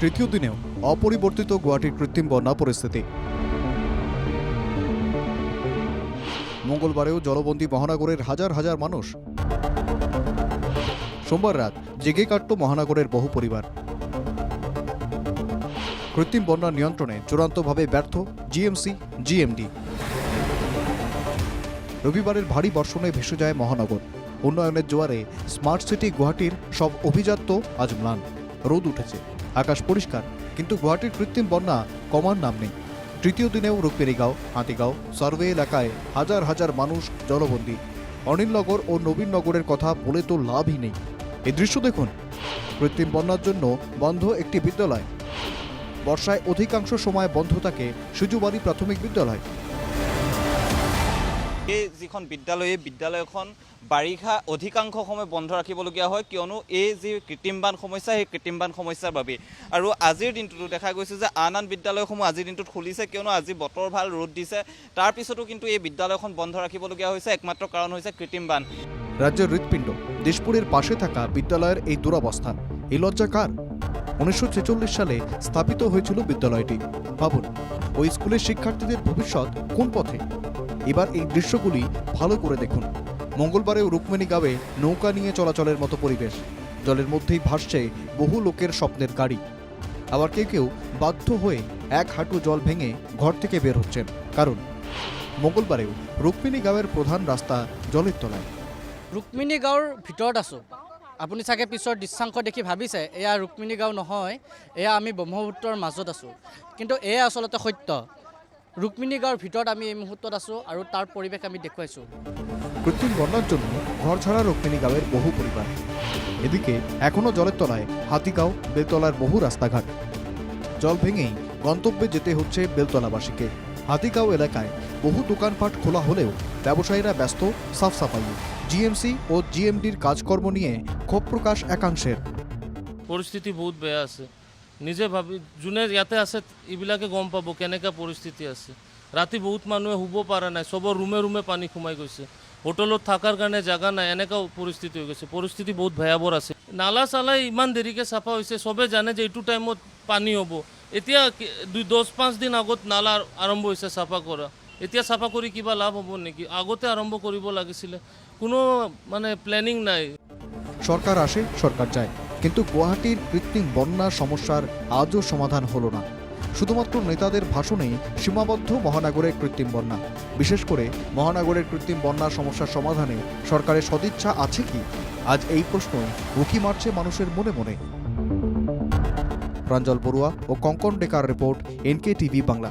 তৃতীয় দিনেও অপরিবর্তিত গুয়াহাটির কৃত্রিম বন্যা পরিস্থিতি। মঙ্গলবারেও জলবন্দী মহানগরের হাজার হাজার মানুষ। সোমবার রাত জেগে কাটল মহানগরের বহু পরিবার। কৃত্রিম বন্যা নিয়ন্ত্রণে চূড়ান্তভাবে ব্যর্থ জিএমসি, জিএমডি। রবিবারের ভারী বর্ষণে ভেসে যায় মহানগর। উন্নয়নের জোয়ারে স্মার্ট সিটি গুয়াহাটির সব অভিজাত্য আজ ম্লান। রোদ উঠেছে, আকাশ পরিষ্কার, কিন্তু গুয়াহাটির কৃত্রিম বন্যা কমার নাম নেই। তৃতীয় দিনেও রূপমেরিগাঁও, হাতিগাঁও, সার্ভে এলাকায় হাজার হাজার মানুষ জলবন্দী। অনিলনগর ও নবীননগরের কথা বলে তো লাভই নেই। এই দৃশ্য দেখুন। কৃত্রিম বন্যার জন্য বন্ধ একটি বিদ্যালয়। বর্ষায় অধিকাংশ সময় বন্ধ থাকে সুজুবাড়ি প্রাথমিক বিদ্যালয়। এই যিখন বিদ্যালয়খন বাৰিষা অধিকাংশ সময় বন্ধ ৰাখিবলগীয়া হয়, কিয়নো এই যি কৃত্ৰিম বান সমস্যা, সেই কৃত্ৰিম বান সমস্যাৰ বাবে। আৰু আজিৰ দিনটোতো দেখা গৈছে যে আন বিদ্যালয়সমূহ আজিৰ দিনটোত খুলিছে, কিয়নো আজি বতৰ ভাল, ৰ'দ দিছে। তাৰ পিছতো কিন্তু এই বিদ্যালয়খন বন্ধ ৰাখিবলগীয়া হৈছে। একমাত্ৰ কাৰণ হৈছে কৃত্ৰিম বান। রাজ্যের হৃৎপিণ্ড দিশপুরের পাশে থাকা বিদ্যালয়ের এই দুরবস্থা, এই লজ্জা কার? 1946 সালে স্থাপিত হয়েছিল বিদ্যালয়টি। ভাবুন, ওই স্কুলের শিক্ষার্থীদের ভবিষ্যৎ কোন পথে? এবার এই দৃশ্যগুলি ভালো করে দেখুন। মঙ্গলবারেও রুকমিণীগাঁওয়ে নৌকা নিয়ে চলাচলের মতো পরিবেশ। জলের মধ্যেই ভাসছে বহু লোকের স্বপ্নের গাড়ি। আবার কেউ কেউ বাধ্য হয়ে এক হাঁটু জল ভেঙে ঘর থেকে বের হচ্ছেন, কারণ মঙ্গলবারেও রুকমিণীগাঁওয়ের প্রধান রাস্তা জলের তলায়। রুকমিণীগাঁৱৰ ভিতৰত আছোঁ। আপুনি চাগে পিছৰ দৃশ্যাংশ দেখি ভাবিছে এয়া রুকমিণীগাঁও নহয়, এয়া আমি ব্ৰহ্মপুত্ৰৰ মাজত আছোঁ। কিন্তু এয়া আচলতে সত্য। রুকমিণীগাঁৱৰ ভিতৰত আমি এই মুহূৰ্তত আছোঁ আৰু তাৰ পৰিৱেশ আমি দেখুৱাইছোঁ। কৃত্রিম বন্যার জন্য ঘর ছাড়া রুকমিণীগাঁওয়ের বহু পরিবার। এদিকে এখনো জলের তলায় হাতিগাঁও, বেলতলার বহু রাস্তাঘাট। জল ভেঙেই গন্তব্যে যেতে হচ্ছে বেলতলাবাসীকে। হাতিগাঁও এলাকায় বহু দোকানপাট খোলা হলেও ব্যবসায়ীরা ব্যস্ত সাফ সাফাইয়ে। জিএমসি ও জিএমডির কাজকর্ম নিয়ে ক্ষোভ প্রকাশ একাংশের। পৰিস্থিতি বহুত বেয়া আছে। নিজে ভাবি যোনে ইয়াতে আছে এইবিলাকে গম পাব কেনেকুৱা পৰিস্থিতি আছে। ৰাতি বহুত মানুহে শুব পৰা নাই, চবৰ ৰুমে ৰুমে পানী সোমাই গৈছে। হোটেলত থকাৰ কাৰণে জাগা নাই, এনেকুৱা পৰিস্থিতি হৈ গৈছে। পৰিস্থিতি বহুত ভয়াৱহ আছে। নালা চালাই ইমান দেৰিকৈ চাফা হৈছে, চবে জানে যে এইটো টাইমত পানী হ'ব। এতিয়া 10-5 দিন আগত নালা আৰম্ভ হৈছে চাফা কৰা। এতিয়া চাফা কৰি কিবা লাভ হ'ব নেকি? আগতে আৰম্ভ কৰিব লাগিছিলে। কোনো প্ল্যানিং নাই। সরকার আসে, সরকার যায়, কিন্তু গুয়াহাটির কৃত্রিম বন্যা সমস্যার আজও সমাধান হলো না। শুধুমাত্র নেতাদের ভাষণেই সীমাবদ্ধ মহানগরের কৃত্রিম বন্যা। বিশেষ করে মহানগরের কৃত্রিম বন্যার সমস্যার সমাধানে সরকারের সদিচ্ছা আছে কি? আজ এই প্রশ্নই উকি মারছে মানুষের মনে মনে। প্রাঞ্জল বড়ুয়া ও কঙ্কন ডেকার রিপোর্ট, NK TV বাংলা।